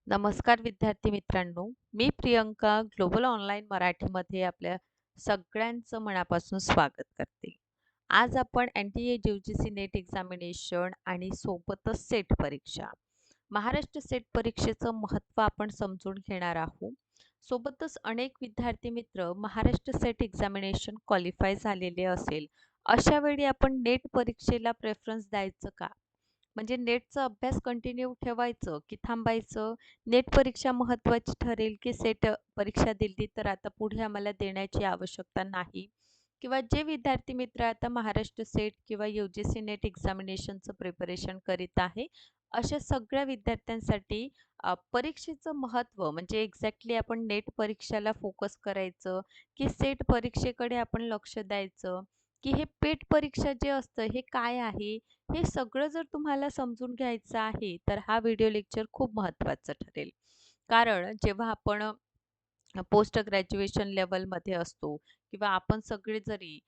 नमस्कार विद्यार्थी मित्रांनो, मी प्रियंका ग्लोबल ऑनलाईन मराठीमध्ये आपल्या सगळ्यांचं मनापासून स्वागत करते. आज आपण NTA-UGC नेट एक्झामिनेशन आणि सोबतच सेट परीक्षा, महाराष्ट्र सेट परीक्षेचं महत्त्व आपण समजून घेणार आहोत. सोबतच अनेक विद्यार्थी मित्र महाराष्ट्र सेट एक्झामिनेशन क्वालिफाय झालेले असेल, अशा वेळी आपण नेट परीक्षेला प्रेफरन्स द्यायचं का? म्हणजे नेटचा अभ्यास कंटिन्यू ठेवायचं की थांबायचं? नेट परीक्षा महत्त्वाची ठरेल की सेट परीक्षा दिली तर आता पुढे आम्हाला देण्याची आवश्यकता नाही? किंवा जे विद्यार्थी मित्र आता महाराष्ट्र सेट किंवा UGC नेट एक्झामिनेशनचं प्रिपरेशन करीत आहे, अशा सगळ्या विद्यार्थ्यांसाठी परीक्षेचं महत्त्व म्हणजे एक्झॅक्टली आपण नेट परीक्षेला फोकस करायचं की सेट परीक्षेकडे आपण लक्ष द्यायचं? की हे पेट परीक्षा जे असतं हे काय आहे? हे सगळं जर तुम्हाला समजून घ्यायचं आहे, तर हा व्हिडिओ लेक्चर खूप महत्त्वाचा ठरेल. कारण जेव्हा आपण पोस्ट ग्रॅज्युएशन लेव्हलमध्ये असतो किंवा आपण सगळे जरी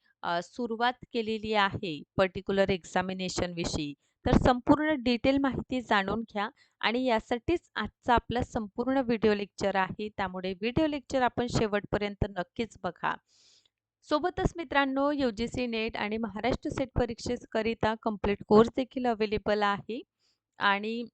सुरुवात केलेली आहे पर्टिक्युलर एक्झामिनेशनविषयी, तर संपूर्ण डिटेल माहिती जाणून घ्या आणि यासाठीच आजचा आपला संपूर्ण व्हिडिओ लेक्चर आहे. त्यामुळे व्हिडिओ लेक्चर आपण शेवटपर्यंत नक्कीच बघा. सोबतच मित्रांनो, UGC नेट आणि महाराष्ट्र सेट परीक्षेकरिता कंप्लीट कोर्स देखील अवेलेबल आहे आणि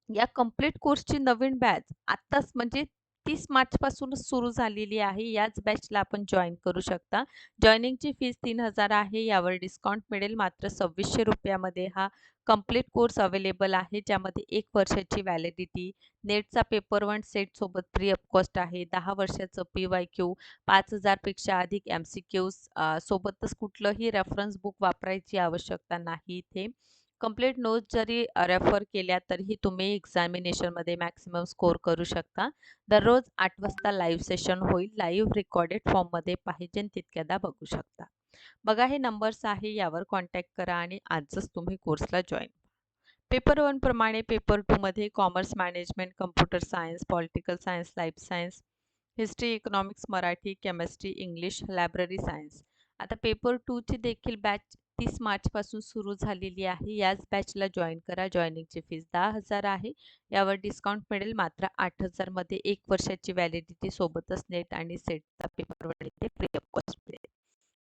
या कंप्लीट कोर्सची नवीन बॅच आत्ताच म्हणजे 30 मार्चपासूनच सुरू झालेली आहे. याच बॅचला आपण जॉइन करू शकता. जॉइनिंगची फीस 3000 आहे. यावर डिस्काउंट मिळेल. मात्र ₹2600 हा कंप्लीट कोर्स अवेलेबल आहे, ज्यामध्ये 1 वर्षाची व्हॅलिडिटी, नेटचा पेपर 1 सेटसोबत फ्री ऑफ कॉस्ट आहे. 10 वर्षाचं PYQ, 5000 पेक्षा अधिक MCQs, सोबतच कुठलंही रेफरन्स बुक वापरायची आवश्यकता नाही इथे. कंप्लीट नोट्स जरी रेफर केल्या तरीही तुम्ही एक्झामिनेशनमध्ये मॅक्सिमम स्कोर करू शकता. दररोज 8 वाजता लाईव्ह सेशन होईल. लाईव्ह रेकॉर्डेड फॉर्ममध्ये पाहिजे तितक्यादा बघू शकता. बघा हे नंबर्स आहे, यावर कॉन्टॅक्ट करा आणि आजच तुम्ही कोर्सला जॉइन. पेपर 1 प्रमाणे पेपर 2 मध्ये commerce management, computer science, political science, life science, history, economics, Marathi, chemistry, English, library science. आता पेपर 2 ची देखील बॅच 30 मार्चपासून सुरू झालेली आहे. याच बॅचला जॉइन करा. जॉइनिंगची फीस 10,000 आहे. यावर डिस्काउंट मिळेल. मात्र 8,000 मध्ये 1 वर्षाची व्हॅलिडिटी सोबतच नेट आणि सेटचा पेपर 1 इथे फ्री ऑफ कॉस्ट मिळेल.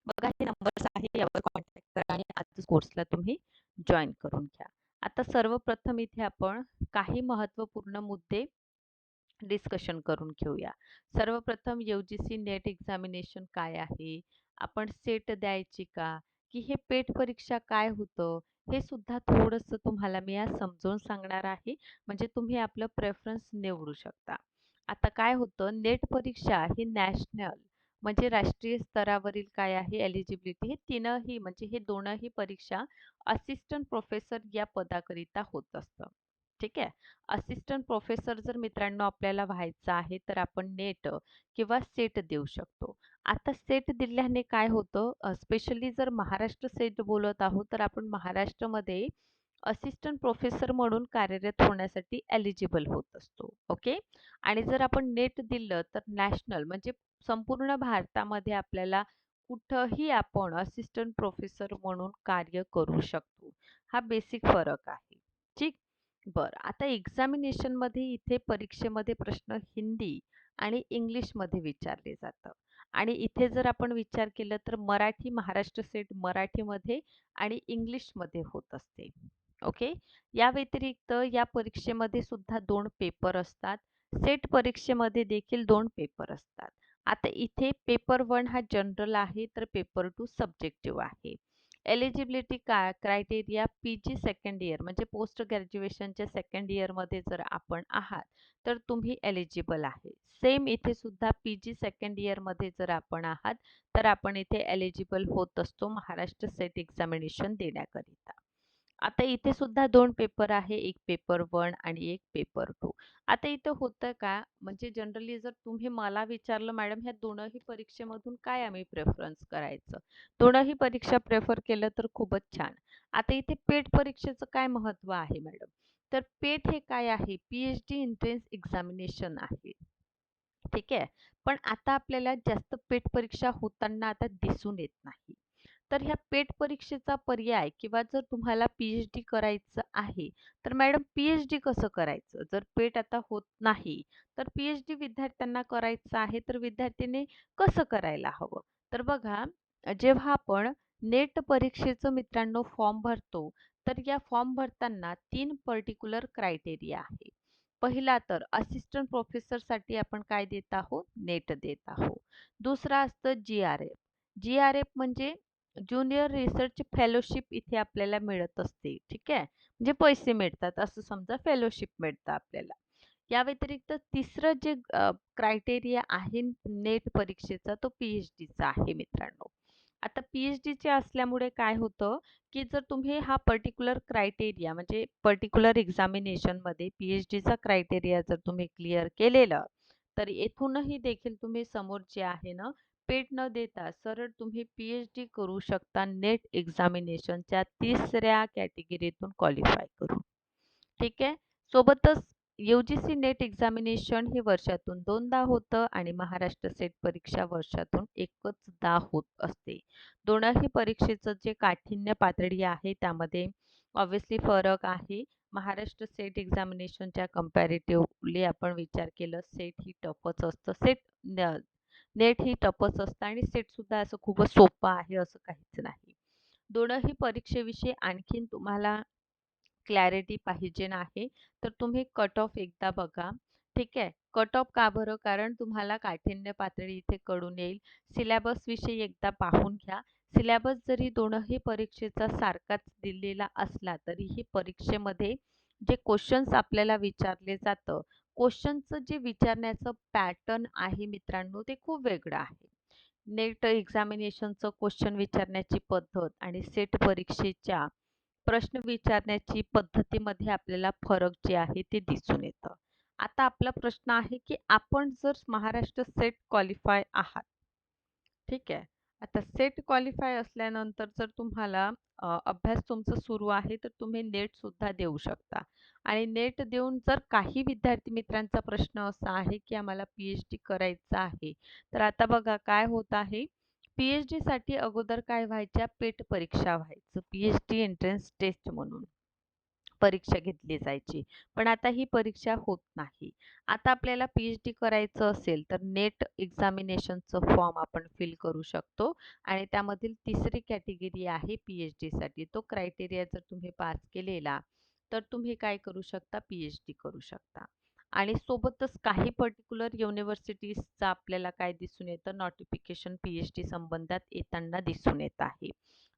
बघा हे नंबर्स आहे, यावर कॉन्टॅक्ट करा आणि आजच कोर्सला तुम्ही जॉइन करून घ्या. आता सर्वप्रथम इथे आपण काही महत्त्वपूर्ण मुद्दे डिस्कशन करून घेऊया. सर्वप्रथम UGC नेट एक्झामिनेशन काय आहे? आपण सेट द्यायची का? की हे पेट परीक्षा काय होतं? हे सुद्धा थोडंसं तुम्हाला मी आज समजावून सांगणार आहे. म्हणजे तुम्ही आपलं प्रेफरन्स निवडू शकता. आता काय होतं, नेट परीक्षा ही नॅशनल म्हणजे राष्ट्रीय स्तरावरील काय आहे एलिजिबिलिटी, हे तीनही म्हणजे हे दोनही परीक्षा असिस्टंट प्रोफेसर या पदाकरिता होत असतं. ठीक आहे. असिस्टंट प्रोफेसर जर मित्रांनो आपल्याला व्हायचं आहे, तर आपण नेट किंवा सेट देऊ शकतो. आता सेट दिल्याने काय होतं, स्पेशली जर महाराष्ट्र सेट बोलत आहोत, तर आपण महाराष्ट्रामध्ये असिस्टंट प्रोफेसर म्हणून कार्यरत होण्यासाठी एलिजिबल होत असतो. ओके. आणि जर आपण नेट दिलं तर नॅशनल म्हणजे संपूर्ण भारतामध्ये आपल्याला कुठंही आपण असिस्टंट प्रोफेसर म्हणून कार्य करू शकतो. हा बेसिक फरक आहे. ठीक. बरं, आता एक्झामिनेशनमध्ये इथे परीक्षेमध्ये प्रश्न हिंदी आणि इंग्लिशमध्ये विचारले जातं आणि इथे जर आपण विचार केला तर मराठी, महाराष्ट्र सेट मराठीमध्ये आणि इंग्लिशमध्ये होत असते. ओके. या व्यतिरिक्त या परीक्षेमध्ये सुद्धा 2 पेपर असतात. सेट परीक्षेमध्ये देखील 2 पेपर असतात. आता इथे पेपर 1 हा जनरल आहे, तर पेपर 2 सब्जेक्टिव्ह आहे. Eligibility criteria PG second year म्हणजे पोस्ट ग्रॅज्युएशनच्या सेकंड इयरमध्ये जर आपण आहात, तर तुम्ही एलिजिबल आहे. सेम इथे सुद्धा PG सेकंड इयरमध्ये जर आपण आहात, तर आपण इथे एलिजिबल होत असतो महाराष्ट्र सेट एक्झामिनेशन देण्याकरिता. आता इथे सुद्धा 2 पेपर आहे. एक पेपर 1 आणि एक पेपर 2. आता इथं होतं का, म्हणजे जनरली जर तुम्ही मला विचारलं, "मॅडम ह्या दोनही परीक्षेमधून काय आम्ही प्रेफरन्स करायचं?" दोनही परीक्षा प्रेफर केलं तर खूपच छान. आता इथे पेट परीक्षेचं काय महत्त्व आहे मॅडम? तर पेट हे काय आहे? PhD एंट्रन्स एक्झामिनेशन आहे. ठीक आहे. पण आता आपल्याला जास्त पेट परीक्षा होताना आता दिसून येत नाही. तर ह्या पेट परीक्षेचा पर्याय किंवा जर तुम्हाला पी-एच-डी करायचं आहे, तर मॅडम पी-एच-डी कसं करायचं? जर पेट आता होत नाही, तर पी-एच-डी विद्यार्थ्यांना करायचं आहे, तर विद्यार्थ्याने कसं करायला हवं? तर बघा, जेव्हा आपण नेट परीक्षेचं मित्रांनो फॉर्म भरतो, तर या फॉर्म भरताना 3 पर्टिक्युलर क्रायटेरिया आहे. पहिला तर असिस्टंट प्रोफेसरसाठी आपण काय देत आहोत? नेट देत आहोत. दुसरा असतं जी-आर-एफ. जी-आर-एफ म्हणजे ज्युनियर रिसर्च फेलोशिप इथे आपल्याला मिळत असते. ठीक आहे? म्हणजे पैसे मिळतात असं समजा फेलोशिप मिळतं आपल्याला. या व्यतिरिक्त तिसरं जे क्रायटेरिया आहे नेट परीक्षेचा तो पी-एच-डीचा आहे मित्रांनो. आता पी-एच-डीचे असल्यामुळे काय होतं, की जर तुम्ही हा पर्टिक्युलर क्रायटेरिया म्हणजे पर्टिक्युलर एक्झामिनेशनमध्ये पी-एच-डीचा क्रायटेरिया जर तुम्ही क्लिअर केलेलं, तर येथूनही देखील तुम्ही समोर जे आहे ना, पेट न देता सरळ तुम्ही पी-एच-डी करू शकता नेट एक्झामिनेशनच्या तिसऱ्या कॅटेगरीतून क्वालिफाय करून. ठीक आहे. सोबतच यू-जी-सी नेट एक्झामिनेशन हे वर्षातून 2दा होतं आणि महाराष्ट्र सेट परीक्षा वर्षातून एकचदा होत असते. दोनही परीक्षेचं जे काठिण्य पातळी आहे त्यामध्ये ऑब्व्हियसली फरक आहे. महाराष्ट्र सेट एक्झामिनेशनच्या कंपॅरेटिव्हली आपण विचार केलं सेट ही टफच असतं. नेट ही टफच असतं आणि सेटसुद्धा असं खूपच सोपं आहे असं काहीच नाही. दोनही परीक्षेविषयी आणखीन तुम्हाला क्लॅरिटी पाहिजे आहे, तर तुम्ही कट ऑफ एकदा बघा. ठीक आहे. कट ऑफ का बरं? कारण तुम्हाला काठिण्य पातळी इथे कळून येईल. सिलॅबसविषयी एकदा पाहून घ्या. सिलॅबस जरी दोनही परीक्षेचा सारखाच दिलेला असला, तरीही परीक्षेमध्ये जे क्वेश्चन्स आपल्याला विचारले जातं, क्वेश्चनचं जे विचारण्याचं पॅटर्न आहे मित्रांनो, ते खूप वेगळं आहे. नेट एक्झामिनेशनचं क्वेश्चन विचारण्याची पद्धत आणि सेट परीक्षेच्या प्रश्न विचारण्याची पद्धतीमध्ये आपल्याला फरक जे आहे ते दिसून येतं. आता आपला प्रश्न आहे, की आपण जर महाराष्ट्र सेट क्वालिफाय आहात, ठीक आहे. आता सेट क्वालिफाय असल्यानंतर जर तुम्हाला अभ्यास तुमचा सुरू आहे, तर तुम्ही नेटसुद्धा देऊ शकता आणि नेट देऊन जर काही विद्यार्थी मित्रांचा प्रश्न असा आहे, की आम्हाला पी-एच-डी करायचं आहे. तर आता बघा काय होत आहे, पी-एच-डीसाठी अगोदर काय व्हायच्या पेट परीक्षा व्हायचं, पी-एच-डी एंट्रन्स टेस्ट म्हणून. परीक्षा घेतली जायची. पण आता ही परीक्षा होत नाही. आता आपल्याला पी-एच-डी करायचं असेल, तर नेट एक्झामिनेशनचं फॉर्म आपण फिल करू शकतो आणि त्यामधील तिसरी कॅटेगरी आहे पी-एच-डीसाठी. तो क्रायटेरिया जर तुम्ही पास केलेला, तर तुम्ही काय करू शकता, पी-एच-डी करू शकता. आणि सोबतच काही पर्टिक्युलर युनिव्हर्सिटीजचं आपल्याला काय दिसून येतं, नोटिफिकेशन पी-एच-डी संबंधात येताना दिसून येत आहे.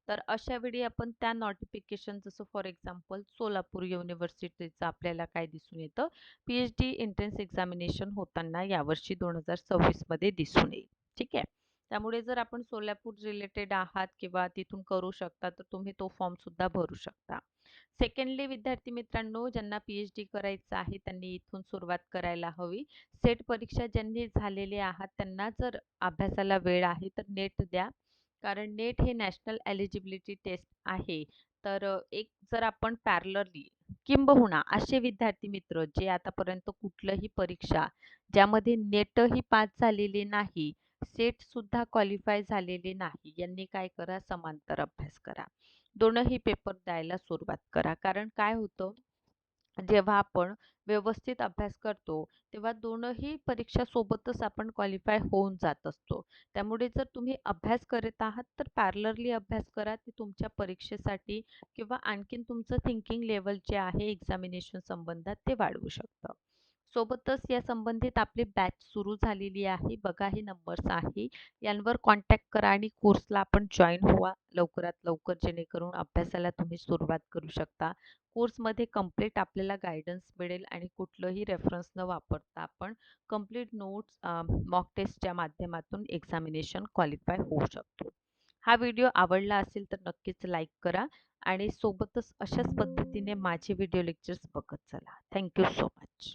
तर अशा वेळी आपण त्या नोटिफिकेशन जसं फॉर एक्झाम्पल सोलापूर युनिव्हर्सिटीचं आपल्याला काय दिसून येतं, पी-एच-डी एंट्रन्स एक्झामिनेशन होताना यावर्षी 2026 मध्ये दिसून येईल. ठीक आहे. त्यामुळे जर आपण सोलापूर रिलेटेड आहात किंवा तिथून करू शकता, तर तुम्ही तो फॉर्म सुद्धा भरू शकता. सेकंडली विद्यार्थी मित्रांनो, ज्यांना पी-एच-डी करायचं आहे त्यांनी इथून सुरुवात करायला हवी. सेट परीक्षा ज्यांनी झालेले आहात त्यांना जर अभ्यासाला वेळ आहे, तर नेट द्या. कारण नेट हे नॅशनल एलिजिबिलिटी टेस्ट आहे. तर एक जर आपण पॅरलली किंबहुना असे विद्यार्थी मित्र जे आतापर्यंत कुठलंही परीक्षा ज्यामध्ये नेटही पास झालेले नाही, सेटसुद्धा क्वालिफाय झालेले नाही, यांनी काय करा समांतर अभ्यास करा. दोनही पेपर द्यायला सुरुवात करा. कारण काय होतं जेव्हा आपण व्यवस्थित अभ्यास करतो, तेव्हा दोनही परीक्षा सोबतच आपण क्वालिफाय होऊन जात असतो. त्यामुळे जर तुम्ही अभ्यास करत आहात, तर पॅरलरली अभ्यास करा. ते तुमच्या परीक्षेसाठी किंवा आणखीन तुमचं थिंकिंग लेव्हल जे आहे एक्झामिनेशन संबंधात ते वाढवू शकतं. सोबतच या संबंधित आपली बॅच सुरू झालेली आहे. बघा हे नंबर्स आहे. यांवर कॉन्टॅक्ट करा आणि कोर्सला आपण जॉइन व्हा लवकरात लवकर, जेणेकरून अभ्यासाला तुम्ही सुरुवात करू शकता. कोर्समध्ये कंप्लीट आपल्याला गाईडन्स मिळेल आणि कुठलंही रेफरन्स न वापरता आपण कंप्लीट नोट्स मॉक टेस्टच्या माध्यमातून एक्झामिनेशन क्वालिफाय होऊ शकतो. हा व्हिडिओ आवडला असेल तर नक्कीच लाईक करा आणि सोबतच अशाच पद्धतीने माझे व्हिडिओ लेक्चर्स बघत चला. Thank you so much.